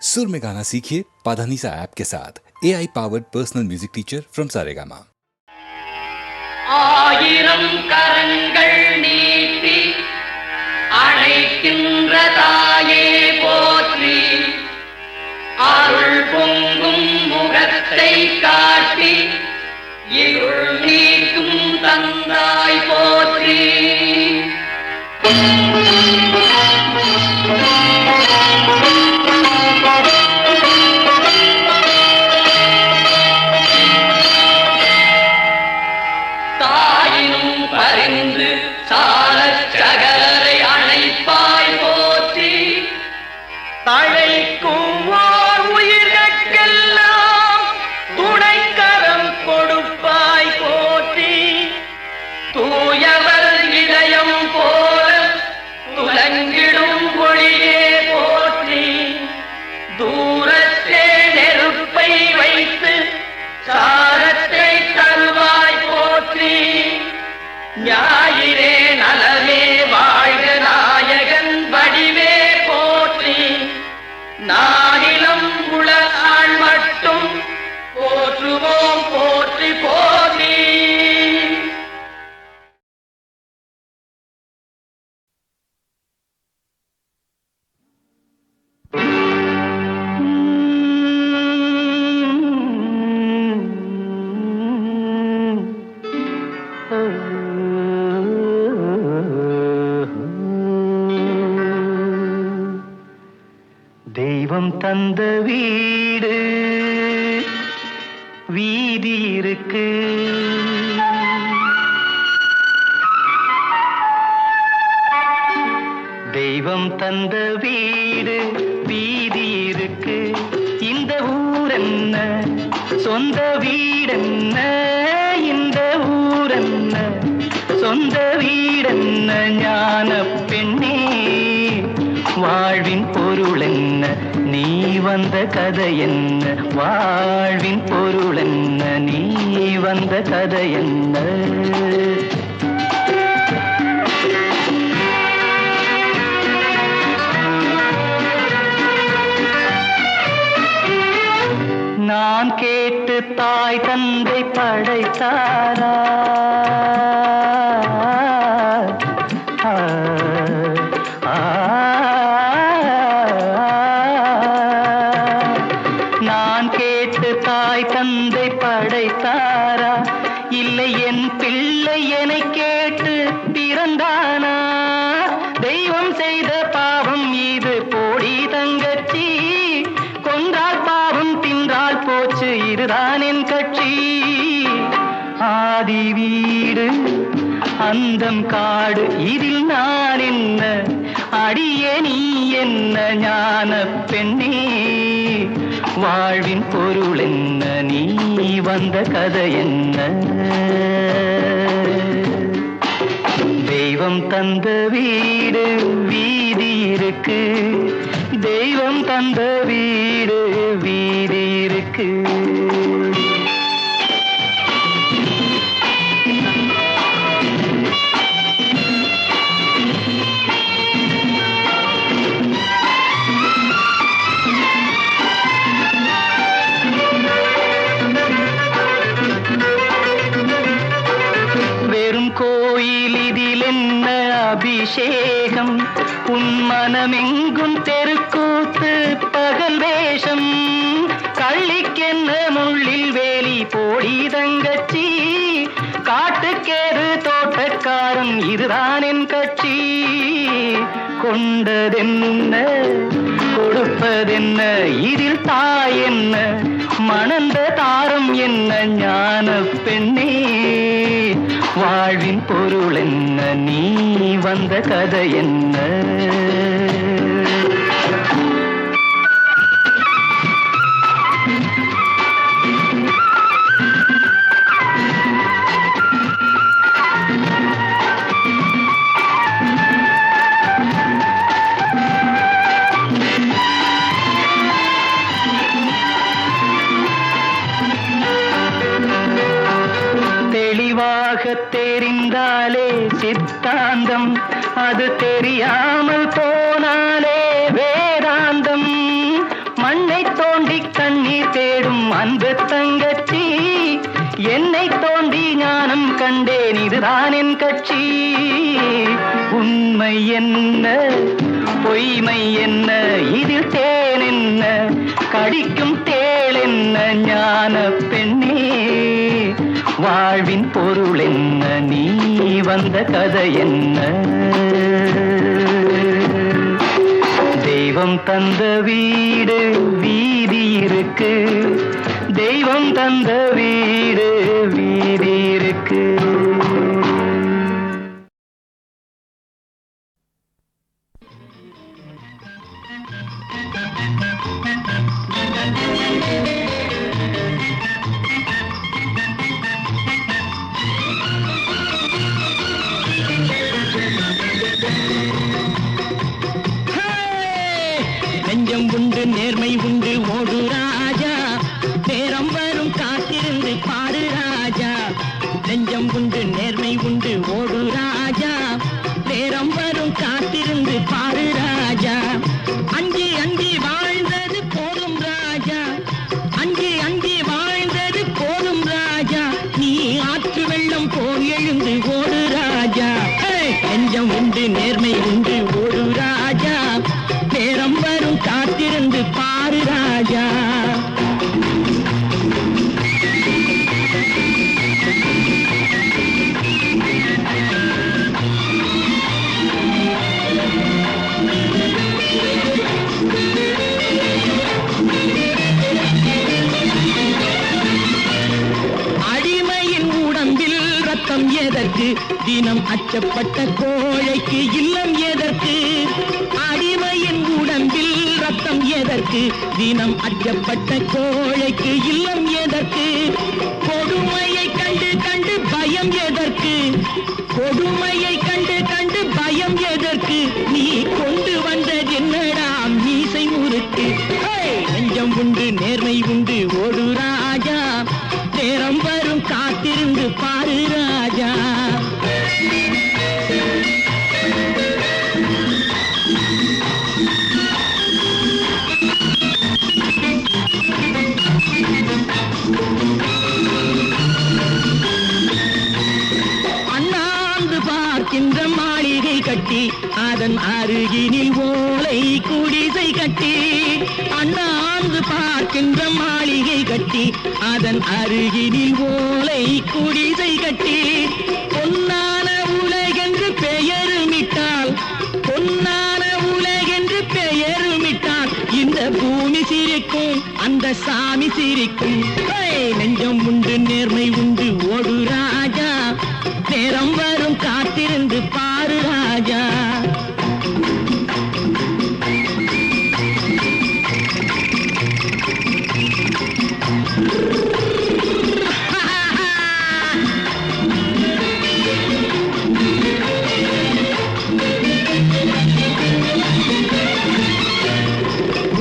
सुर में गाना सीखिए पाधानीसा ऐप के साथ AI powered personal music teacher from Saregama. ஆயிரம் கரங்கள் நீட்டி அழைக்கின்ற தாயே போற்றி, அருள் பொங்கும் முகத்தை காட்டி இருள் நீக்கும் தந்தாய் போற்றி. பரிந்து சாலச் சகலரை அணைப்பாய் போற்றி, தழைக்கும் ஓர் உயிர்கட்கெல்லாம் துணைக்கரம் கொடுப்பாய் போற்றி. தூயவர் இதயம் போல துலங்கிடும் ஒளியே போற்றி. தூரத்தே நெருப்பை வைத்து சாரத்தை தருவாய் போற்றி. ஞாயிறே நலமே வாழ்க நாயகன் வடிவே போற்றி. நானிலம் உலகாள் மட்டும் போற்றுவோம் போற்றி போற்றி. தெய்வம் தந்த வீடு வீதி இருக்கு, தெய்வம் தந்த வீடு வீதி இருக்கு. இந்த ஊர் என்ன சொந்த வீடென்ன, இந்த ஊர் என்ன சொந்த வீடென்ன. ஞான பெண்ணே வாழ்வின் பொருள் என்ன, நீ வந்த கதை என்ன. வாழ்வின் பொருள் என்ன, நீ வந்த கதை என்ன. நான் கேட்டு தாய் தந்தை படைத்தாரா, நான் கேட்டு தாய் தந்தை படைத்தாரா, இல்லை என் பிள்ளை என்னை கேட்டு பிறந்தானா. தெய்வம் செய்த பாவம் இது போடி தங்கச்சி, கொன்றால் பாவம் தின்றால் போச்சு இதுதான் என் கட்சி. ஆதி வீடு அந்தம் காடு இதில் நான் என்ன, அடியே நீ என்ன. ஞான பெண்ணே வாழ்வின் பொருள் என்ன, நீ வந்த கதை என்ன. தெய்வம் தந்த வீடு வீதி இருக்கு, தெய்வம் தந்த வீடு வீதி இருக்கு. கோயில் இதில் என்ன அபிஷேகம், உன் மனமெங்கும் தெருக்கூத்து பகல் வேஷம். கள்ளிக்கென்ன முள்ளில் வேலி போடி தங்கச்சி, காட்டுக்கேது தோட்டக்காரன் இதுதான் என் கட்சி. கொண்டதென்ன கொடுப்பதென்ன, இதில் தாய் என்ன மணந்த தாரம் என்ன. ஞான பெண்ணே வாழ்வின் பொருள் என்ன, நீ வந்த கதை என்ன. தெளிவாக தெரிந்தாலே சித்தாந்தம், அது தெரியாமல் போனாலே வேதாந்தம். மண்ணை தோண்டி கண்ணீர் தேடும் அன்பு தங்கச்சி, என்னை தோண்டி ஞானம் கண்டேன், இதுதான் என் கட்சி. உண்மை என்ன பொய்மை என்ன, இதில் தேன் என்ன, கடிக்கும் தேள் என்ன, ஞான பெண்ணே வாழ்வின் பொருள் என்ன, நீ வந்த கதை என்ன. தெய்வம் தந்த வீடு வீதி இருக்கு, தெய்வம் தந்த வீடு வீதி இருக்கு. நெஞ்சம் உண்டு நேர்மை உண்டு ஓடு ராஜா, நேரம் வரும் காத்திருந்து பாரு ராஜா. நெஞ்சம் உண்டு நேர்மை உண்டு ஓடு ராஜா, நேரம் வரும் காத்திருந்து பாரு ராஜா. அஞ்சி அஞ்சி வாழ்ந்தது போதும் ராஜா, அஞ்சி அஞ்சி வாழ்ந்தது போதும் ராஜா. நீ ஆற்று வெள்ளம் போல் எழுந்து ஓடு ராஜா. நெஞ்சம் உண்டு நேர்மை உண்டு ஓடு ராஜா, நேரம் வரும் காத்திருந்து பாரு ராஜா. அடிமையின் உடம்பில் ரத்தம் எதற்கு, தினம் அச்சப்பட்ட கோழைக்கு இல்லம் எதற்கு. அடிமையின் உடம்பில் ரத்தம் எதற்கு, தினம் அச்சப்பட்ட கோழைக்கு இல்லம் எதற்கு. கொடுமையை கண்டு கண்டு பயம் எதற்கு, கொடுமையை கண்டு கண்டு பயம் எதற்கு. நீ கொண்டு வந்தது என்னடா மீசை முறுக்கு. நெஞ்சம் உண்டு நேர்மை உண்டு ஓடு ராஜா, நேரம் வரும் காத்திருந்து பாரு ராஜா. அண்ணாந்து பார்க்கின்ற மாளிகை கட்டி, அதன் அருகினில் ஓலை குடிசை கட்டி. அண்ணாந்து பார்க்கின்ற மாளிகை கட்டி, அதன் அருகினில் ஓலை குடிசை கட்டி. பொன்னான உலகென்று பெயருமிட்டால், பொன்னான உலகென்று பெயருமிட்டால், இந்த பூமி சிரிக்கும் அந்த சாமி சிரிக்கும். நெஞ்சம் உண்டு நேர்மை உண்டு ஓடு ராஜா, நேரம் வரும் காத்திருந்து பாரு ராஜா.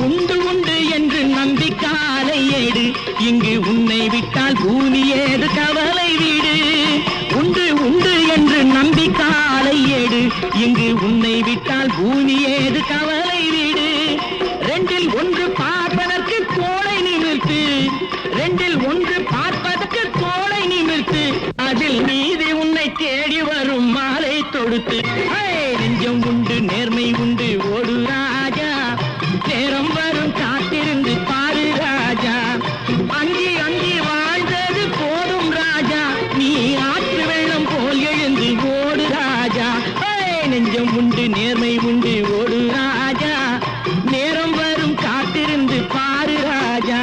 உண்டு உண்டு என்று நம்பிக்காலை ஏடு, இங்கு உன்னை விட்டால் பூமி ஏது கவலை வீடு. உண்டு உண்டு என்று நம்பிக்காலை ஏடு, இங்கு உன்னை விட்டால் பூமி ஏது கவலை வீடு. ரெண்டில் ஒன்று பார்ப்பதற்கு கோளை நிமிர்த்து, ரெண்டில் ஒன்று பார்ப்பதற்கு கோளை நிமிர்த்து, அதில் நீதி உன்னை தேடி வரும் மாலை தொடுத்து. நெஞ்சம் உண்டு நேர்மை உண்டு ஓடு ராஜா, நேரம் வரும் காத்திருந்து பாரு ராஜா. அஞ்சி அஞ்சி வாழ்ந்தது போதும் ராஜா, நீ ஆற்று வெள்ளம் போல் எழுந்து ஓடு ராஜா. நெஞ்சம் உண்டு நேர்மை உண்டு ஓடு ராஜா, நேரம் வரும் காத்திருந்து பாரு ராஜா.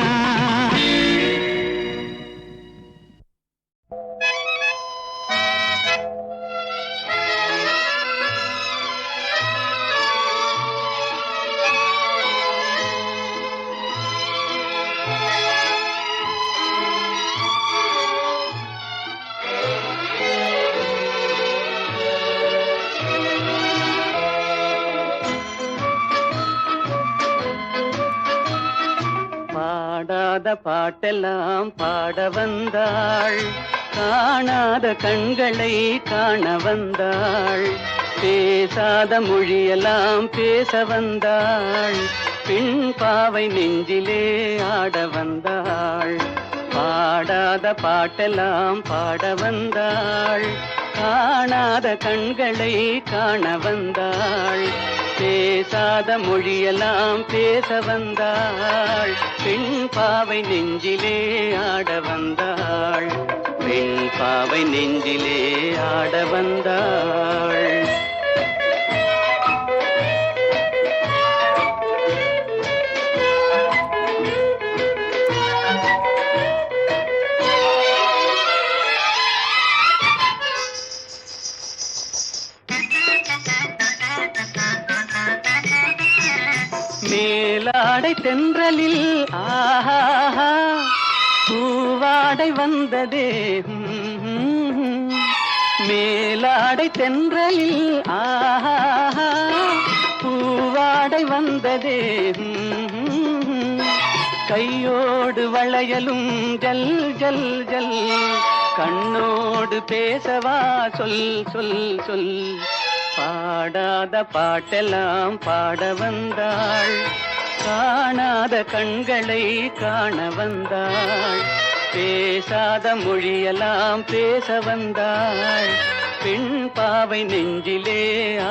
பாடாத பாட்டெல்லாம் பாட வந்தாள், காணாத கண்களை காண வந்தாள், பேசாத மொழியெல்லாம் பேச வந்தாள், பெண் பாவை நெஞ்சிலே ஆட வந்தாள். பாடாத பாட்டெல்லாம் பாட வந்தாள். காணாத கண்களை காண வந்தாள். பேசாத மொழியெல்லாம் பேச வந்தாள். பெண் பாவை நெஞ்சிலே ஆட வந்தாள். பெண் பாவை நெஞ்சிலே ஆட வந்தாள். மேலாடை தென்றலில் ஆஹா பூவாடை வந்ததே. மேலாடை தென்றலில் ஆஹா பூவாடை வந்ததே. கையோடு வளையலும் ஜல் ஜல் ஜல். கண்ணோடு பேசவா சொல் சொல் சொல். பாடாத பாட்டெல்லாம் பாட வந்தாள். காணாத கண்களை காண வந்தாள். பேசாத மொழியெல்லாம் பேச வந்தாள். பெண் பாவை நெஞ்சிலே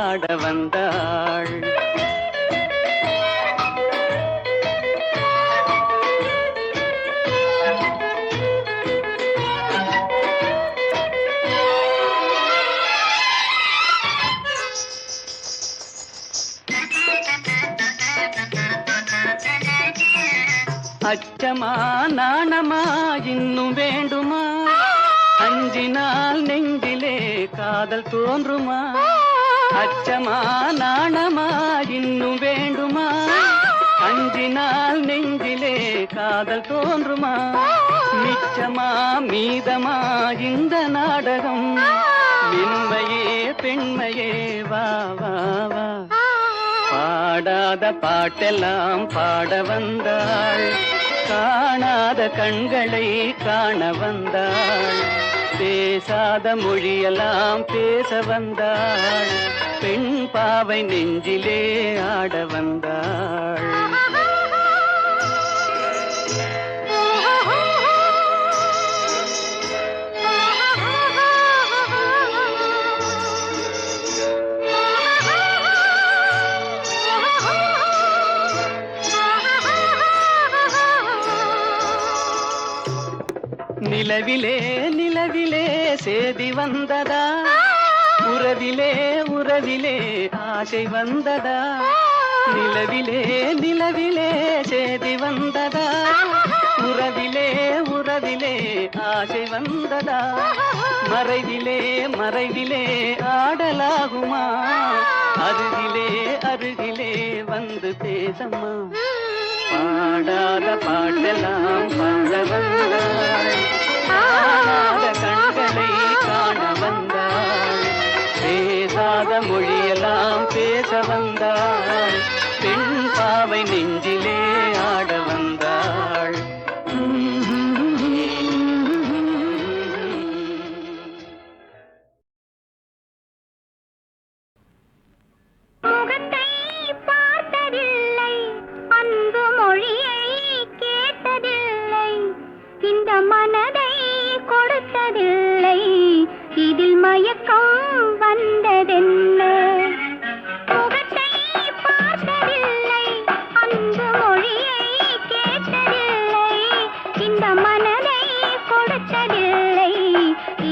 ஆட வந்தாள். அச்சமா நாணமா இன்னும் வேண்டுமா? அஞ்சினால் நெஞ்சிலே காதல் தோன்றுமா? அச்சமா நாணமா இன்னும் வேண்டுமா? அஞ்சினால் நெஞ்சிலே காதல் தோன்றுமா? மிச்சமா மீதமா இந்த நாடகம்? மென்மையே பெண்மையே வா வா வா. பாடாத பாட்டெல்லாம் பாட வந்தாள். காணாத கண்களை காண வந்தாள். பேசாத மொழியெல்லாம் பேச வந்தாள். பெண் பாவை நெஞ்சிலே ஆட வந்தாள். நிலவிலே நிலவிலே சேதி வந்ததா? உறவிலே உறவிலே ஆசை வந்ததா? நிலவிலே நிலவிலே சேதி வந்ததா? உறவிலே உறவிலே ஆசை வந்ததா? மறைவிலே மறைவிலே ஆடலாகுமா? அருகிலே அருகிலே வந்து பேசம்மா. பாடாத பாட்டெல்லாம் பாட வந்தாள். காணாத கண்களை காண வந்தாள். பேசாத மொழியெல்லாம் பேச வந்தாள். பெண் பாவை நெஞ்சிலே ஆட வந்தாள். முகத்தை பார்த்ததில்லை, அன்பு மொழியை கேட்டதில்லை, இந்த மனதை கொடுத்ததில்லை, இதில் மயக்கம் வந்ததென்ன? முகத்தை பார்த்ததில்லை, அன்பு மொழியை கேட்டதில்லை, இந்த மனதை கொடுத்ததில்லை,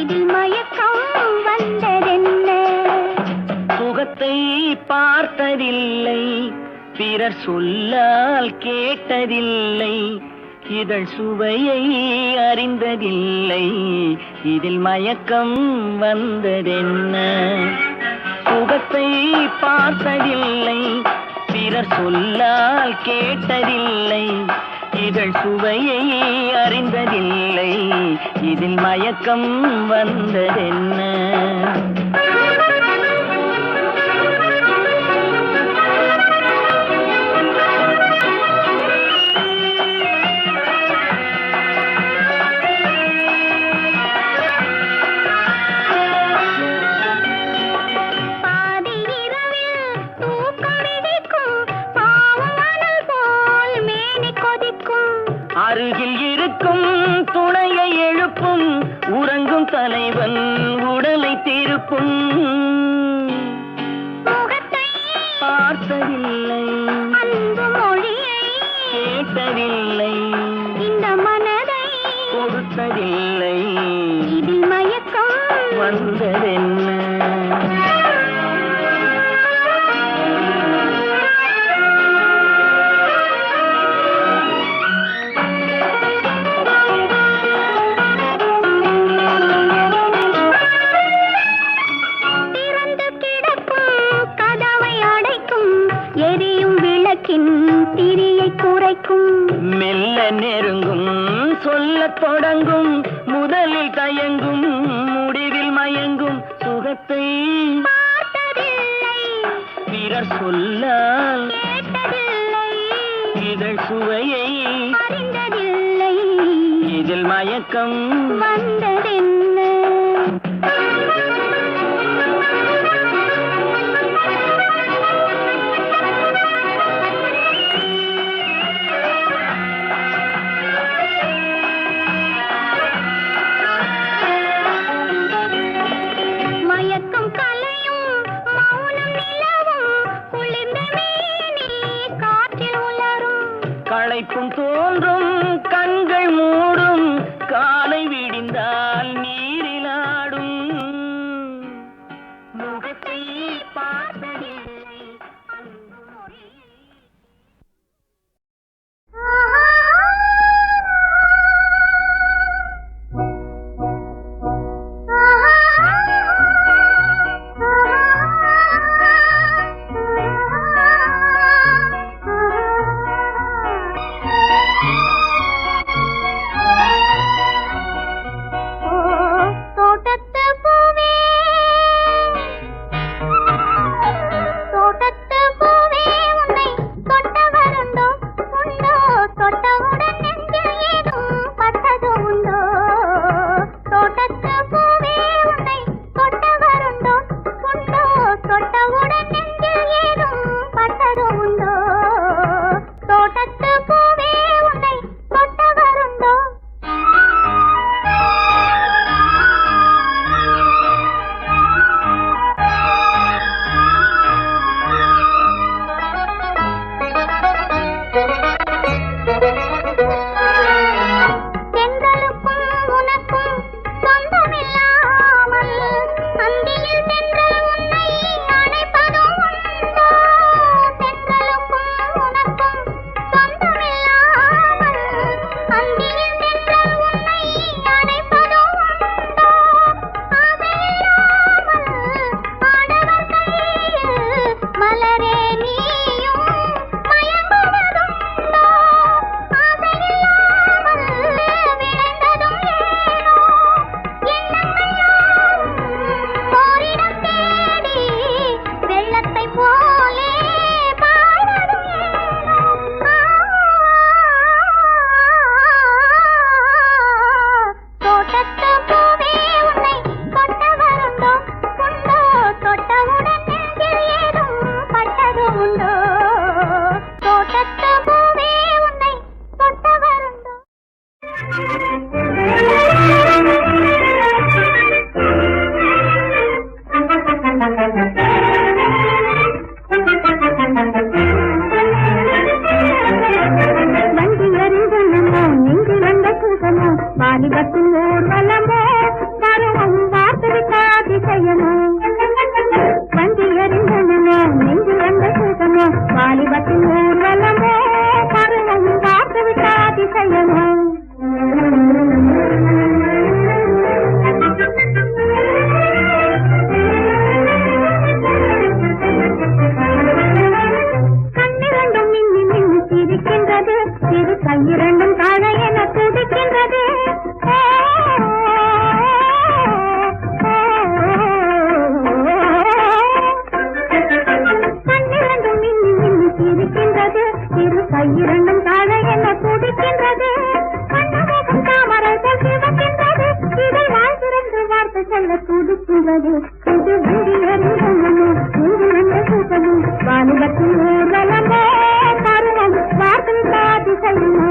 இதில் மயக்கம் வந்ததென்ன? முகத்தை பார்த்ததில்லை, பிறர் சொல்லால் கேட்டதில்லை, இதழ் சுவையை அறிந்ததில்லை, இதில் மயக்கம் வந்ததென்ன? முகத்தை பார்த்ததில்லை, பிறர் சொல்லால் கேட்டதில்லை, இதழ் சுவையை அறிந்ததில்லை, இதில் மயக்கம் வந்ததென்ன? பாதி இரவில் தூக்கமிடிக்கும் பாவம் அனல் துடிக்கும். அருகில் இருக்கும் துணையை எழுப்பும் உறங்கும் தலைவன் உடலை திருப்பும். முகத்தை பார்த்ததில்லை, அன்பு மொழியை கேட்டதில்லை, இந்த மனதை கொடுத்ததில்லை, இதில் மயக்கம் வந்ததென்ன? திறந்து கிடக்கும் கதவை அடைக்கும், எரியும் விளக்கின் திரியை குறைக்கும். மெல்ல நெருங்கும் சொல்லத் தொடங்கும், முதலில் தயங்கும் முடிவில் மயங்கும். சுகத்தை பார்த்ததில்லை, பிறர் சொல்லால் கேட்டதில்லை, இதழ் சுவையை அறிந்ததில்லை, இதில் மயக்கம் வந்ததென்ன? மயக்கம் கலையும் மௌனம் நிலவும், குளிர்ந்த மேனி காற்றில் உலரும். களைப்பும் தோன்றும் கண்கள் மூடும், காலை விடிந்தால் நீரிலாடும். முகத்தை பார்த்ததில்லை, அன்பு மொழியை. தோட்டத்து பூவே, தோட்டத்து பூவே, உன்னை தொட்ட வருண்டோ உண்டோ? தொட்டவுடன் நெஞ்சில் ஏதும் பட்டது உண்டோ? தோட்டத்து பூவே, உன்னை தொட்ட வருண்டோ உண்டோ? தொட்டவுடன் நெஞ்சில் ஏதும் பட்டது உண்டோ? தோட்டத்து பூவே, உன்னை தொட்ட வருண்டோ? தென்றலுக்கும் உனக்கும் சொந்தமில்லாமல் அந்தியில் தென்றல் உன்னை அணைப்பதும் உண்டோ? தென்றலுக்கும் உனக்கும் சொந்தமில்லாமல் அந்தியில் தென்றல் உன்னை அணைப்பதும் உண்டோ? ஆசையில்லாமல் ஆடவர் கையில் மலரே நீயும் மயங்குவதுண்டோ? ஆசையில்லாமல் விளைந்ததும் ஏனோ? எண்ணமெல்லாம் ஓரிடம் தேடி வெள்ளத்தைப் போலே பாய்வதும் ஏனோ? தோட்டத்து பூவே, உன்னை தொட்ட வருண்டோ உண்டோ? தொட்டவுடன் நெஞ்சில் ஏதும் பட்டது உண்டோ? தோட்டத்து பூவே, உன்னை தொட்ட வருண்டோ? வண்டி எறிந்தனமோ நெஞ்சில் வந்த சுகமோ, வாலிபத்தின் ஊர்வலமோ, பருவம் வார்த்தை அதிசயமோ. வண்டி எறிந்தனமோ நெஞ்சில் வந்த சுகமோ, வாலிபத்தின் ஊர்வலமோ, பருவம் வார்த்தை அதிசயமோ. கண்ணிரண்டும் மின்னி மின்னி சிரிக்கின்றது, சிறு கையிரண்டும் தாழ என துடிக்கின்றது. கண்ணிரண்டும் மின்னி மின்னி சிரிக்கின்றது, சிறு கையிரண்டும் தாழ என துடிக்கின்றது. கண்ணமுகம் தாமரை போல் சிவக்கின்றது, இதை வாழ்த்திருந்து வார்த்தை சொல்ல துடிக்கின்றது. இது வண்டி எறிந்தனமோ நெஞ்சில் வந்த சுகமோ, வாலிபத்தின் ஊர்வலமோ, பருவம் வார்த்தை அதிசயமோ.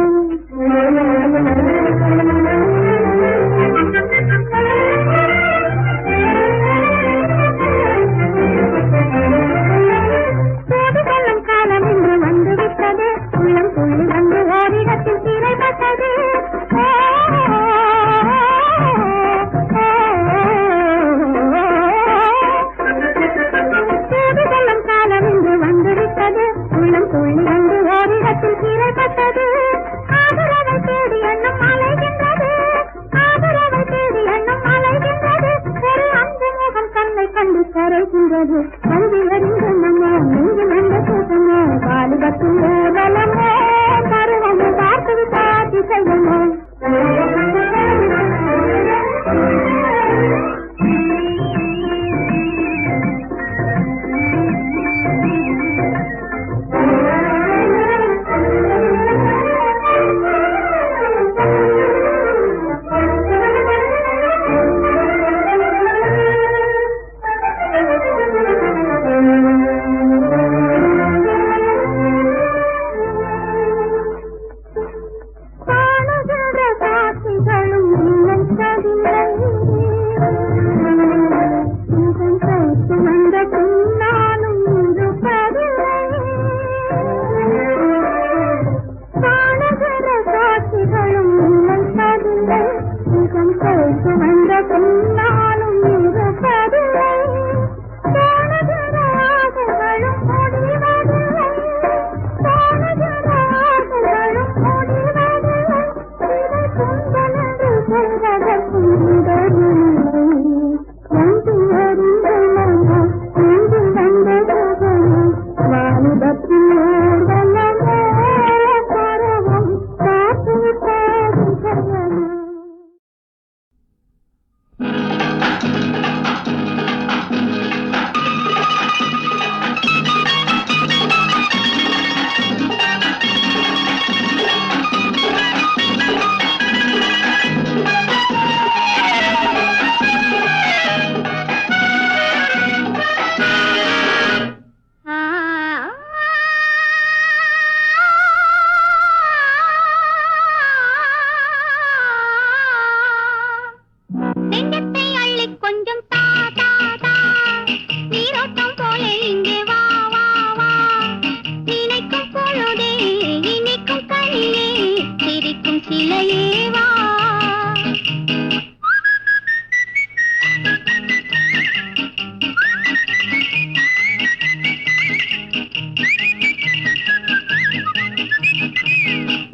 சிரிக்கும் சிலையேவா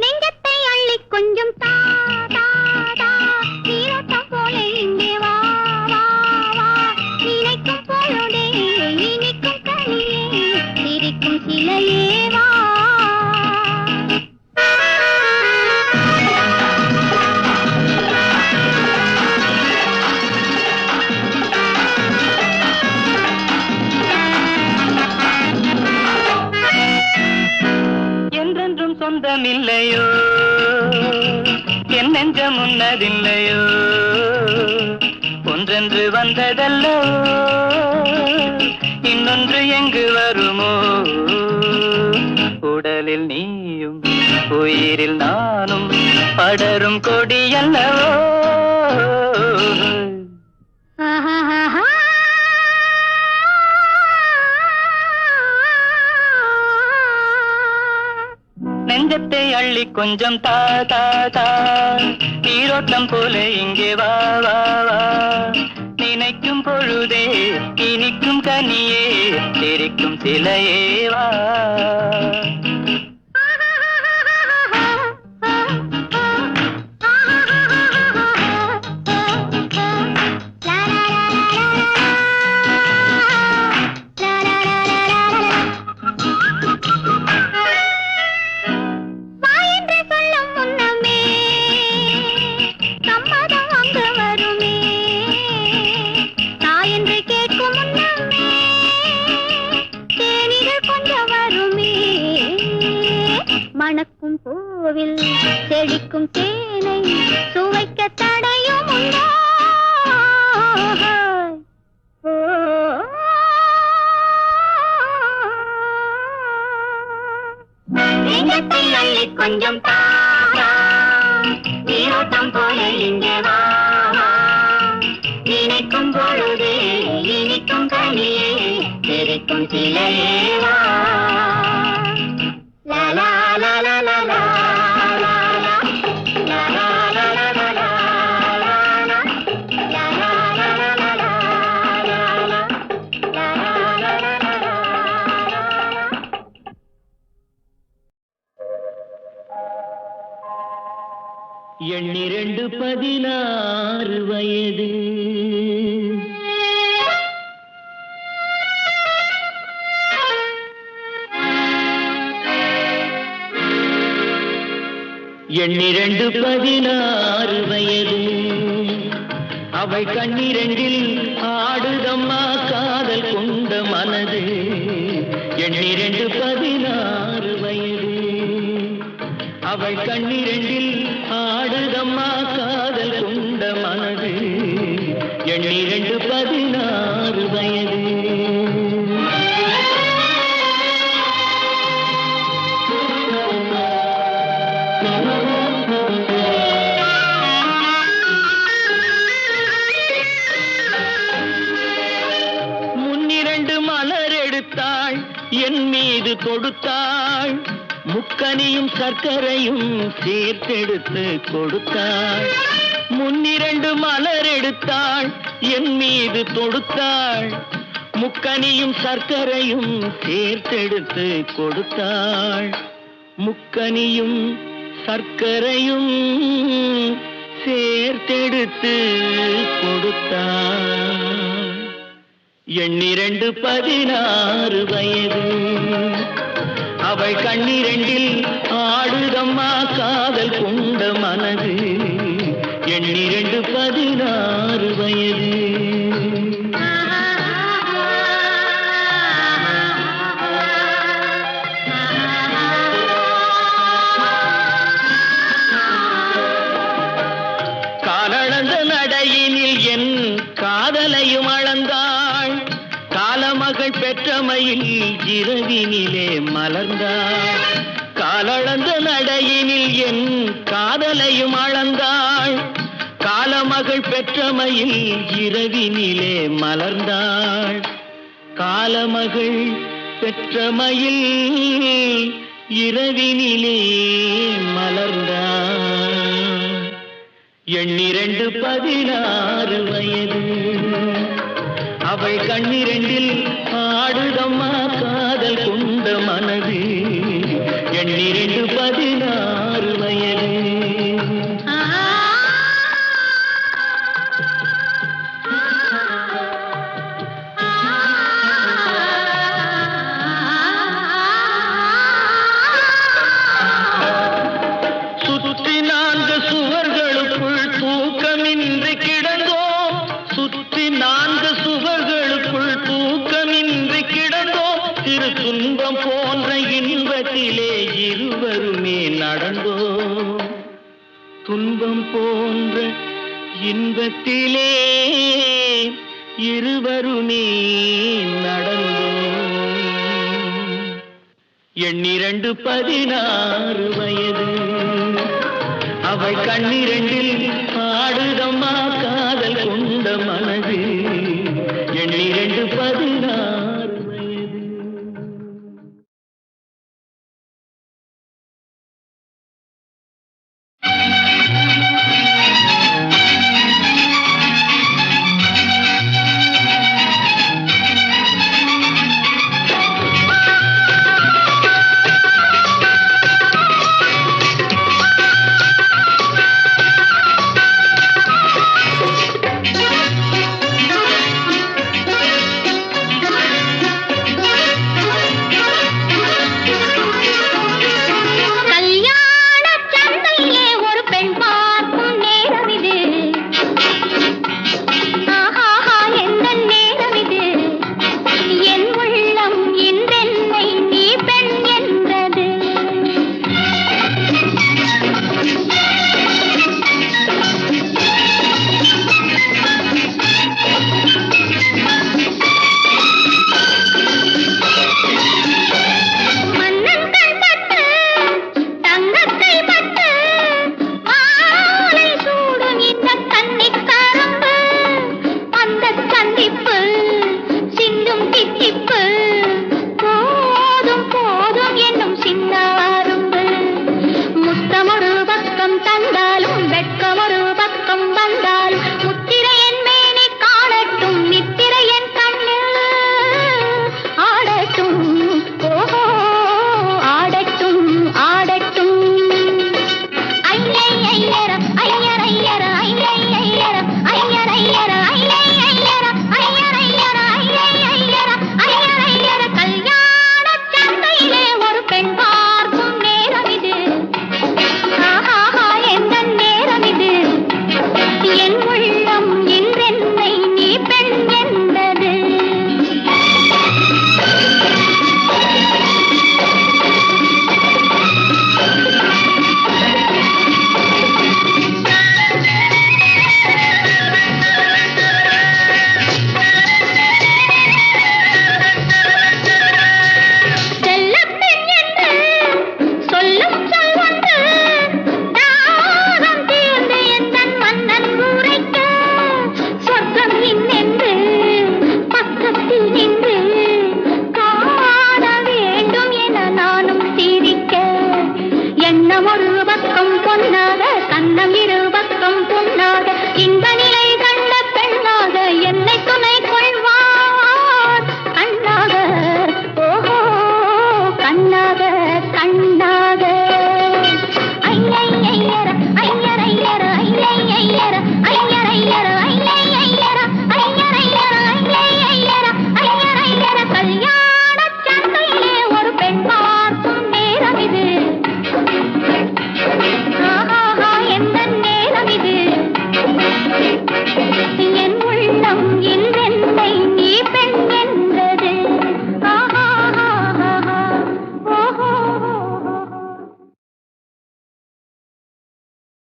நெஞ்சத்தை அள்ளி கொஞ்சம் தா தா தா நீரத்தம் போல இங்கே வா வா வா நினைக்கும் பொழுதே இனிக்கும் கனியே சிரிக்கும் சிலையேவா என்றென்றும் சொந்தமில்லையோ என் நெஞ்சம் உன்னதில்லையோ ஒன்றென்று வந்ததல்லோ இன்னொன்று எங்கு வருமோ உடலில் நீயும் உயிரில் நானும் படரும் கொடியல்லவோ நெஞ்சத்தை அள்ளி கொஞ்சம் தா தா தா நீரோட்டம் போல இங்கே வா வா வா நினைக்கும் பொழுதே இனிக்கும் கனியே சிரிக்கும் சிலையே வா மணக்கும் பூவில் செழிக்கும் தேனை சுவைக்க தடையும் உண்டோ நெஞ்சத்தை அள்ளி கொஞ்சம் தாரா நீரோட்டம் போல இங்கே வா நினைக்கும் பொழுதே இனிக்கும் கனியே சிரிக்கும் சிலையே வா la la la la la la எண்ணிரண்டு 16 வயது எண்ணிரண்டு 16 வயது அவை கண்ணிரண்டில் ஆடுதம்மா காதல் கொண்ட மனது எண்ணிரண்டு 16 வயது அவை கண்ணிரண்டில் ஆடுதம்மா காதல் கொண்ட மனது எண்ணிரண்டு 16 வயது முன்னிரண்டு மலர் எடுத்தாள் என் மீது தொடுத்தாள் முக்கனியும் சர்க்கரையும் சேர்த்தெடுத்து கொடுத்தாள் முன்னிரண்டு மலர் எடுத்தாள் என் மீது தொடுத்தாள் முக்கனியும் சர்க்கரையும் சேர்த்தெடுத்து கொடுத்தாள் முக்கனியும் சர்க்கரையும் சேர்த்தெடுத்து கொடுத்தாள் எண்ணிரண்டு 16 வயது அவை கண்ணிரண்டில் ஆடுதம்மா காதல் கொண்ட மனது எண்ணிரண்டு 16 வயது காலளந்த நடையினில் என் காதலையும் அளந்தாள் காலமகள் பெற்றமையில் இரவினிலே மலர்ந்தாள் காலளந்த நடையினில் என் காதலையும் அளந்தாள் காலமகள் பெற்றமையில் இரவினிலே மலர்ந்தாள் காலமகள் பெற்றமையில் இரவினிலே மலர்ந்தாள் எண்ணிரண்டு 16 வயது அவள் கண்ணிரண்டில் ஆடுதம்மா காதல் கொண்ட மனது எண்ணிரண்டு 16 வயது சுற்றி 4 சுவர்களுக்குள் தூக்கமின்றி கிடந்தோம் சுற்றி 4 சுவர்களுக்குள் தூக்கமின்றி கிடந்தோம் திரு துன்பம் போன்ற இன்பத்திலே இருவருமே நடந்தோம் துன்பம் போன்ற இன்பத்திலே இருவருமே நடந்தோம் எண்ணிரண்டு 16 வயது அவள் கண்ணிரண்டில் ஆடுதம்மா காதல் கொண்ட மனது எண்ணிரண்டு 16 வயது கண்ணாக ஐயையையர ஐய